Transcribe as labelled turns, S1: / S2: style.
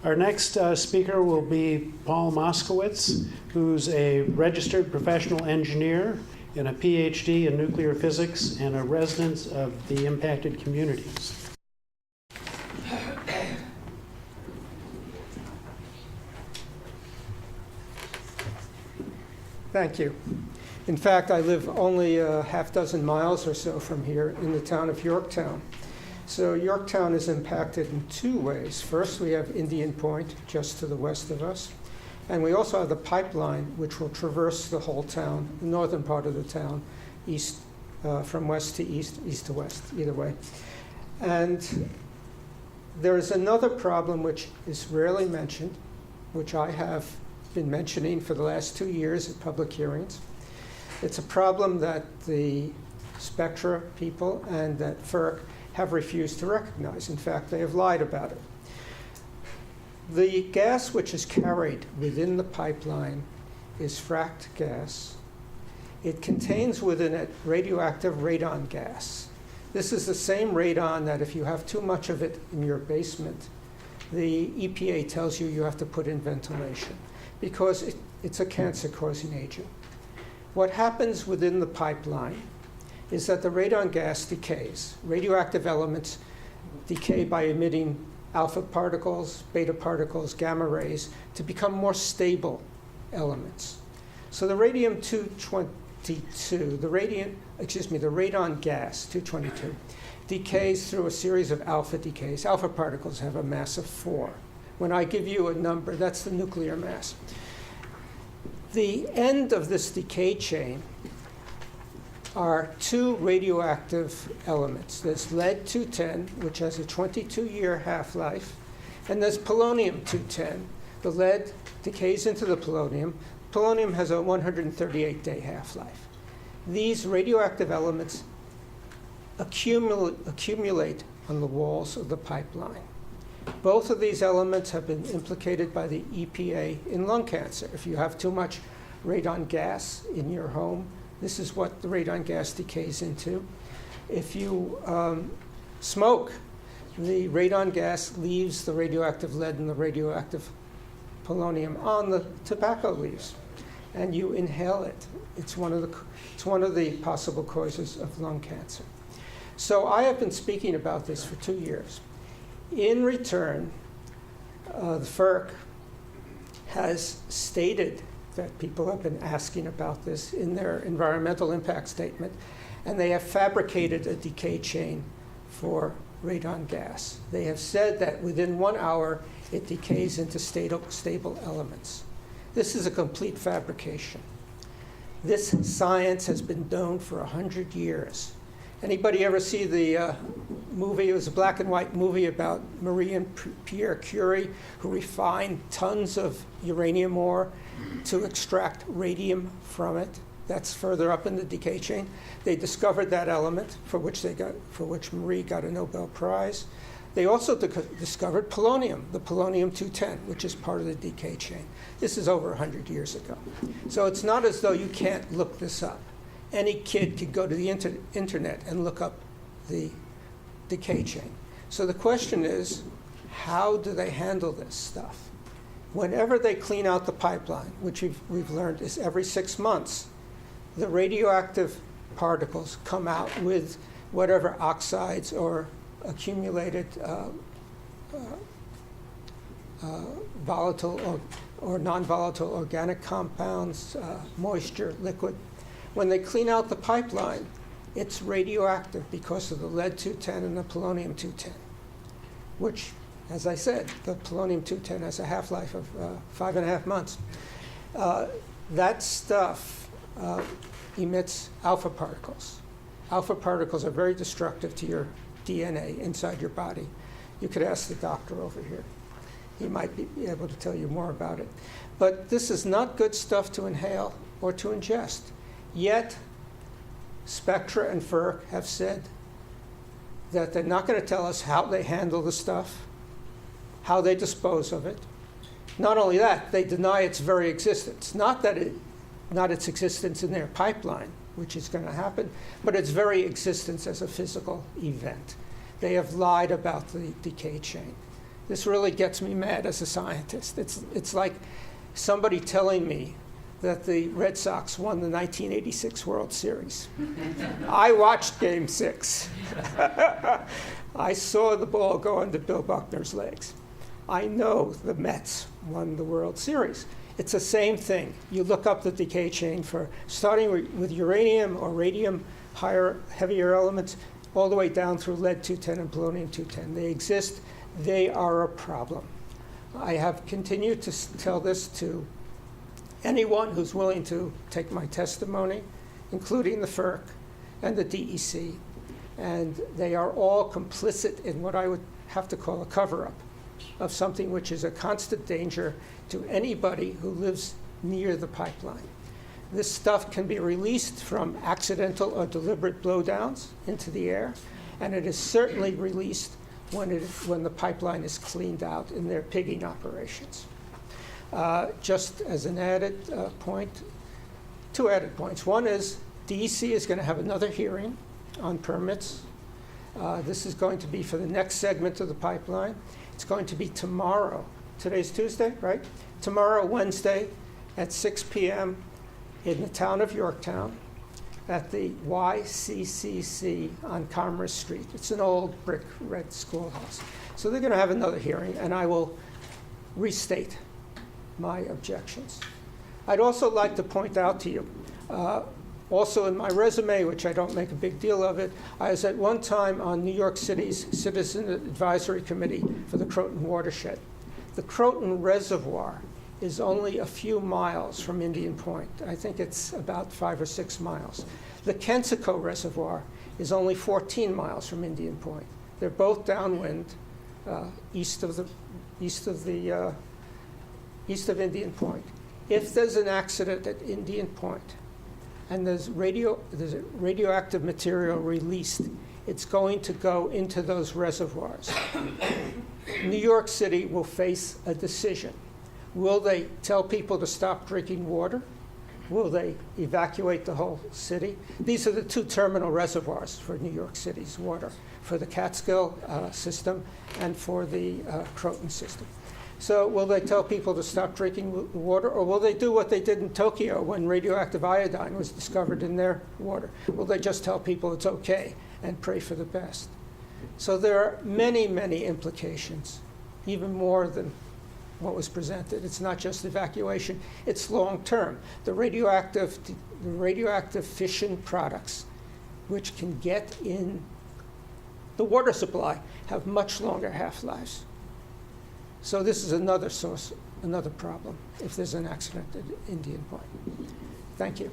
S1: Our next speaker will be Paul Moskowitz, who's a registered professional engineer and a PhD in nuclear physics and a resident of the impacted communities.
S2: Thank you. In fact, I live only a half dozen miles or so from here in the town of Yorktown. So Yorktown is impacted in two ways. First, we have Indian Point just to the west of us. And we also have the pipeline, which will traverse the whole town, the northern part of the town, east from west to east, east to west, either way. And there is another problem which is rarely mentioned, which I have been mentioning for the last 2 years at public hearings. It's a problem that the Spectra people and that FERC have refused to recognize. In fact, they have lied about it. The gas which is carried within the pipeline is fracked gas. It contains within it radioactive radon gas. This is the same radon that if you have too much of it in your basement, the EPA tells you have to put in ventilation because it's a cancer-causing agent. What happens within the pipeline is that the radon gas decays. Radioactive elements decay by emitting alpha particles, beta particles, gamma rays to become more stable elements. So the radium-222, the radon gas 222, decays through a series of alpha decays. Alpha particles have a mass of 4. When I give you a number, that's the nuclear mass. The end of this decay chain are two radioactive elements. There's lead-210, which has a 22-year half-life, and there's polonium-210. The lead decays into the polonium. Polonium has a 138-day half-life. These radioactive elements accumulate on the walls of the pipeline. Both of these elements have been implicated by the EPA in lung cancer. If you have too much radon gas in your home, this is what the radon gas decays into. If you smoke, the radon gas leaves the radioactive lead and the radioactive polonium on the tobacco leaves, and you inhale it. It's one of the possible causes of lung cancer. So I have been speaking about this for 2 years. In return, the FERC has stated that people have been asking about this in their environmental impact statement, and they have fabricated a decay chain for radon gas. They have said that within 1 hour, it decays into stable elements. This is a complete fabrication. This science has been known for 100 years. Anybody ever see the movie? It was a black and white movie about Marie and Pierre Curie, who refined tons of uranium ore to extract radium from it. That's further up in the decay chain. They discovered that element for which Marie got a Nobel Prize. They also discovered polonium, the polonium-210, which is part of the decay chain. This is over 100 years ago. So it's not as though you can't look this up. Any kid could go to the internet and look up the decay chain. So the question is, how do they handle this stuff? Whenever they clean out the pipeline, which we've learned is every 6 months, the radioactive particles come out with whatever oxides or accumulated volatile or non-volatile organic compounds, moisture, liquid. When they clean out the pipeline, it's radioactive because of the lead-210 and the polonium-210, which, as I said, the polonium-210 has a half-life of 5.5 months. That stuff emits alpha particles. Alpha particles are very destructive to your DNA inside your body. You could ask the doctor over here. He might be able to tell you more about it. But this is not good stuff to inhale or to ingest. Yet, Spectra and FERC have said that they're not going to tell us how they handle the stuff, how they dispose of it. Not only that, they deny its very existence. Not its existence in their pipeline, which is going to happen, but its very existence as a physical event. They have lied about the decay chain. This really gets me mad as a scientist. It's like somebody telling me that the Red Sox won the 1986 World Series. I watched Game 6. I saw the ball go into Bill Buckner's legs. I know the Mets won the World Series. It's the same thing. You look up the decay chain for starting with uranium or radium, higher, heavier elements, all the way down through lead-210 and polonium-210. They exist. They are a problem. I have continued to tell this to anyone who's willing to take my testimony, including the FERC and the DEC, and they are all complicit in what I would have to call a cover-up of something which is a constant danger to anybody who lives near the pipeline. This stuff can be released from accidental or deliberate blowdowns into the air, and it is certainly released when the pipeline is cleaned out in their pigging operations. Just as an added point, two added points. One is DEC is going to have another hearing on permits. This is going to be for the next segment of the pipeline. It's going to be tomorrow. Today's Tuesday, right? Tomorrow, Wednesday, at 6 p.m. in the town of Yorktown at the YCCC on Commerce Street. It's an old brick red schoolhouse. So they're going to have another hearing, and I will restate my objections. I'd also like to point out to you, also in my resume, which I don't make a big deal of it, I was at one time on New York City's Citizen Advisory Committee for the Croton Watershed. The Croton Reservoir is only a few miles from Indian Point. I think it's about 5 or 6 miles. The Kensico Reservoir is only 14 miles from Indian Point. They're both downwind, east of Indian Point. If there's an accident at Indian Point and there's radioactive material released, it's going to go into those reservoirs. New York City will face a decision. Will they tell people to stop drinking water? Will they evacuate the whole city? These are the two terminal reservoirs for New York City's water, for the Catskill system and for the Croton system. So will they tell people to stop drinking water, or will they do what they did in Tokyo when radioactive iodine was discovered in their water? Will they just tell people it's okay and pray for the best? So there are many, many implications, even more than what was presented. It's not just evacuation, it's long-term. The radioactive fission products, which can get in the water supply, have much longer half-lives. So this is another source, another problem, if there's an accident at Indian Point. Thank you.